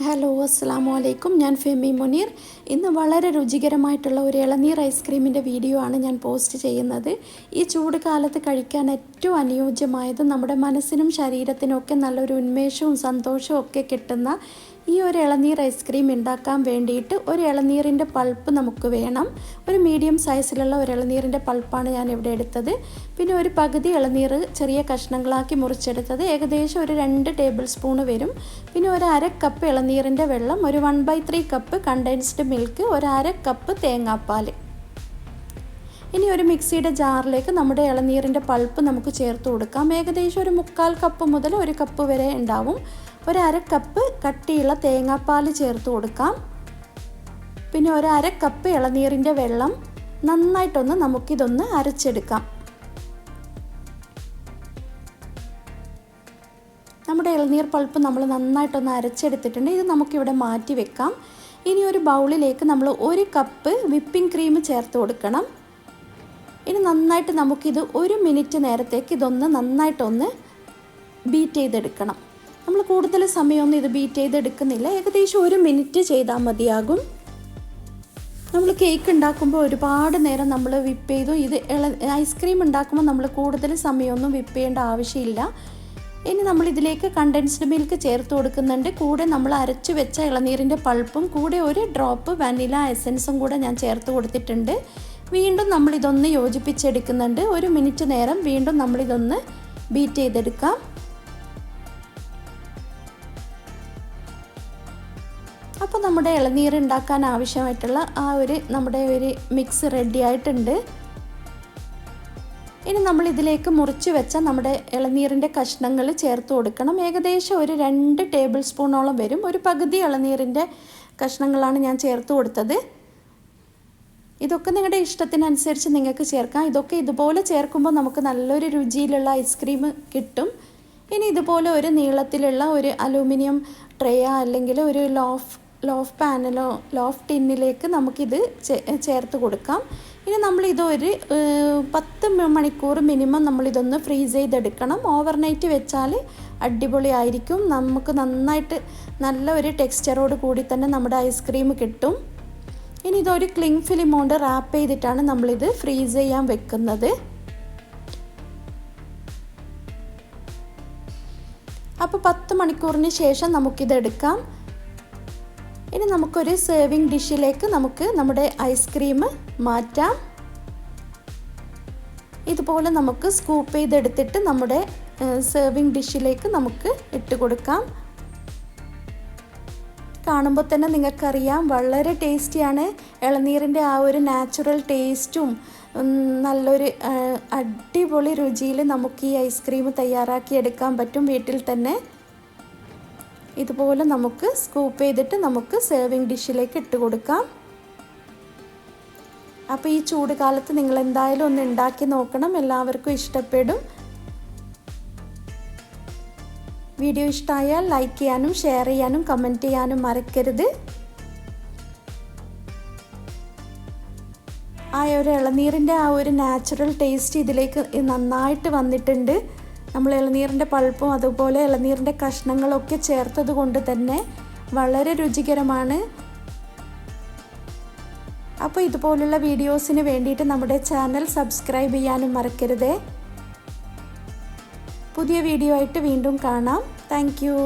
Hello അസ്സലാമു അലൈക്കും. ഞാൻ ഫെമി മുനീർ. ഇന്ന് വളരെ രുചികരമായിട്ടുള്ള ഒരു ഇളനീർ ഐസ്ക്രീമിൻ്റെ വീഡിയോ ആണ് ഞാൻ പോസ്റ്റ് ചെയ്യുന്നത്. ഈ ചൂട് കാലത്ത് കഴിക്കാൻ ഏറ്റവും അനുയോജ്യമായത് നമ്മുടെ മനസ്സിനും ശരീരത്തിനും ഒക്കെ നല്ലൊരു ഉന്മേഷവും സന്തോഷവും ഒക്കെ കിട്ടുന്ന ഈ ഒരു ഇളനീർ ഐസ്ക്രീം ഉണ്ടാക്കാൻ വേണ്ടിയിട്ട് ഒരു ഇളനീരിൻ്റെ പൾപ്പ് നമുക്ക് വേണം. ഒരു മീഡിയം സൈസിലുള്ള ഒരു ഇളനീരിൻ്റെ പൾപ്പാണ് ഞാൻ ഇവിടെ എടുത്തത്. പിന്നെ ഒരു പകുതി ഇളനീർ ചെറിയ കഷ്ണങ്ങളാക്കി മുറിച്ചെടുത്തത്, ഏകദേശം ഒരു 2 ടേബിൾ സ്പൂൺ വരും. പിന്നെ ഒരു 1/2 കപ്പ് ഇളനീരിൻ്റെ വെള്ളം, ഒരു 1/3 കപ്പ് കണ്ടൻസ്ഡ് മിൽക്ക്, ഒരു 1/2 കപ്പ് തേങ്ങാപ്പാൽ. ഇനി ഒരു മിക്സിയുടെ ജാറിലേക്ക് നമ്മുടെ ഇളനീരിൻ്റെ പൾപ്പ് നമുക്ക് ചേർത്ത് കൊടുക്കാം. ഏകദേശം ഒരു 1/4 കപ്പ് മുതൽ 1 കപ്പ് വരെ ഉണ്ടാവും. ഒരു 1/2 കപ്പ് കട്ടിയുള്ള തേങ്ങാപ്പാൽ ചേർത്ത് കൊടുക്കാം. പിന്നെ ഒരു 1/2 കപ്പ് ഇളനീരിൻ്റെ വെള്ളം. നന്നായിട്ടൊന്ന് നമുക്കിതൊന്ന് അരച്ചെടുക്കാം. നമ്മുടെ ഇളനീർ പൾപ്പ് നമ്മൾ നന്നായിട്ടൊന്ന് അരച്ചെടുത്തിട്ടുണ്ട്. ഇത് നമുക്കിവിടെ മാറ്റി വെക്കാം. ഇനി ഒരു ബൗളിലേക്ക് നമ്മൾ 1 കപ്പ് വിപ്പിംഗ് ക്രീം ചേർത്ത് കൊടുക്കണം. ഇനി നന്നായിട്ട് നമുക്കിത് 1 മിനിറ്റ് നേരത്തേക്ക് ഇതൊന്ന് നന്നായിട്ടൊന്ന് ബീറ്റ് ചെയ്തെടുക്കണം. നമ്മൾ കൂടുതൽ സമയമൊന്നും ഇത് ബീറ്റ് ചെയ്തെടുക്കുന്നില്ല, ഏകദേശം 1 മിനിറ്റ് ചെയ്താൽ മതിയാകും. നമ്മൾ കേക്ക് ഉണ്ടാക്കുമ്പോൾ ഒരുപാട് നേരം നമ്മൾ വിപ്പ് ചെയ്തു. ഇത് ഐസ്ക്രീം ഉണ്ടാക്കുമ്പോൾ നമ്മൾ കൂടുതൽ സമയമൊന്നും വിപ്പ് ചെയ്യേണ്ട ആവശ്യമില്ല. ഇനി നമ്മളിതിലേക്ക് കണ്ടൻസ്ഡ് മിൽക്ക് ചേർത്ത് കൊടുക്കുന്നുണ്ട്. കൂടെ നമ്മൾ അരച്ചു വെച്ച ഇളനീരിൻ്റെ പൾപ്പും കൂടെ ഒരു ഡ്രോപ്പ് വാനില എസൻസും കൂടെ ഞാൻ ചേർത്ത് കൊടുത്തിട്ടുണ്ട്. വീണ്ടും നമ്മളിതൊന്ന് യോജിപ്പിച്ചെടുക്കുന്നുണ്ട്. 1 മിനിറ്റ് നേരം വീണ്ടും നമ്മളിതൊന്ന് ബീറ്റ് ചെയ്തെടുക്കാം. അപ്പോൾ നമ്മുടെ ഇളനീർ ഉണ്ടാക്കാൻ ആവശ്യമായിട്ടുള്ള നമ്മുടെ ഒരു മിക്സ് റെഡി ആയിട്ടുണ്ട്. ഇനി നമ്മൾ ഇതിലേക്ക് മുറിച്ച് വെച്ച നമ്മുടെ ഇളനീരിൻ്റെ കഷ്ണങ്ങൾ ചേർത്ത് കൊടുക്കണം. ഏകദേശം ഒരു 2 ടേബിൾ സ്പൂണോളം വരും. ഒരു പകുതി ഇളനീരിൻ്റെ കഷ്ണങ്ങളാണ് ഞാൻ ചേർത്ത് കൊടുത്തത്. ഇതൊക്കെ നിങ്ങളുടെ ഇഷ്ടത്തിനനുസരിച്ച് നിങ്ങൾക്ക് ചേർക്കാം. ഇതൊക്കെ ഇതുപോലെ ചേർക്കുമ്പോൾ നമുക്ക് നല്ലൊരു രുചിയിലുള്ള ഐസ്ക്രീം കിട്ടും. ഇനി ഇതുപോലെ ഒരു നീളത്തിലുള്ള ഒരു അലൂമിനിയം ട്രേയോ അല്ലെങ്കിൽ ഒരു ലോഫ് പാനലോ ലോഫ് ടിന്നിലേക്ക് നമുക്കിത് ചേർത്ത് കൊടുക്കാം. ഇനി നമ്മളിത് ഒരു 10 മണിക്കൂർ മിനിമം നമ്മളിതൊന്ന് ഫ്രീസ് ചെയ്തെടുക്കണം. ഓവർനൈറ്റ് വെച്ചാൽ അടിപൊളിയായിരിക്കും. നമുക്ക് നന്നായിട്ട് നല്ല ഒരു ടെക്സ്ചറോട് കൂടി തന്നെ നമ്മുടെ ഐസ്ക്രീം കിട്ടും. ഇനി ഇതൊരു ക്ലിങ് ഫിലിം കൊണ്ട് റാപ്പ് ചെയ്തിട്ടാണ് നമ്മളിത് ഫ്രീസ് ചെയ്യാൻ വെക്കുന്നത്. അപ്പോൾ 10 മണിക്കൂറിന് ശേഷം നമുക്കിതെടുക്കാം. ഇനി നമുക്കൊരു സെർവിങ് ഡിഷിലേക്ക് നമുക്ക് നമ്മുടെ ഐസ്ക്രീം മാറ്റാം. ഇതുപോലെ നമുക്ക് സ്കൂപ്പ് ചെയ്തെടുത്തിട്ട് നമ്മുടെ സെർവിങ് ഡിഷിലേക്ക് നമുക്ക് ഇട്ട് കൊടുക്കാം. കാണുമ്പോൾ തന്നെ നിങ്ങൾക്കറിയാം വളരെ ടേസ്റ്റിയാണ്. ഇളനീരിൻ്റെ ആ ഒരു നാച്ചുറൽ ടേസ്റ്റും നല്ലൊരു അടിപൊളി രുചിയിൽ നമുക്ക് ഈ ഐസ്ക്രീം തയ്യാറാക്കി എടുക്കാൻ പറ്റും വീട്ടിൽ തന്നെ. ഇതുപോലെ നമുക്ക് സ്കൂപ്പ് ചെയ്തിട്ട് നമുക്ക് സെർവിങ് ഡിഷിലേക്ക് ഇട്ട് കൊടുക്കാം. അപ്പോൾ ഈ ചൂട് കാലത്ത് നിങ്ങൾ എന്തായാലും ഒന്ന് ഉണ്ടാക്കി നോക്കണം, എല്ലാവർക്കും ഇഷ്ടപ്പെടും. വീഡിയോ ഇഷ്ടമായാൽ ലൈക്ക് ചെയ്യാനും ഷെയർ ചെയ്യാനും കമൻറ്റ് ചെയ്യാനും മറക്കരുത്. ആ ഒരു ഇളനീരിൻ്റെ ആ ഒരു നാച്ചുറൽ ടേസ്റ്റ് ഇതിലേക്ക് നന്നായിട്ട് വന്നിട്ടുണ്ട്. നമ്മൾ ഇളനീരിൻ്റെ പൾപ്പും അതുപോലെ ഇളനീരിൻ്റെ കഷ്ണങ്ങളൊക്കെ ചേർത്തത് കൊണ്ട് തന്നെ വളരെ രുചികരമാണ്. അപ്പോൾ ഇതുപോലുള്ള വീഡിയോസിന് വേണ്ടിയിട്ട് നമ്മുടെ ചാനൽ സബ്സ്ക്രൈബ് ചെയ്യാനും മറക്കരുതേ. പുതിയ വീഡിയോ ആയിട്ട് വീണ്ടും കാണാം. Thank you.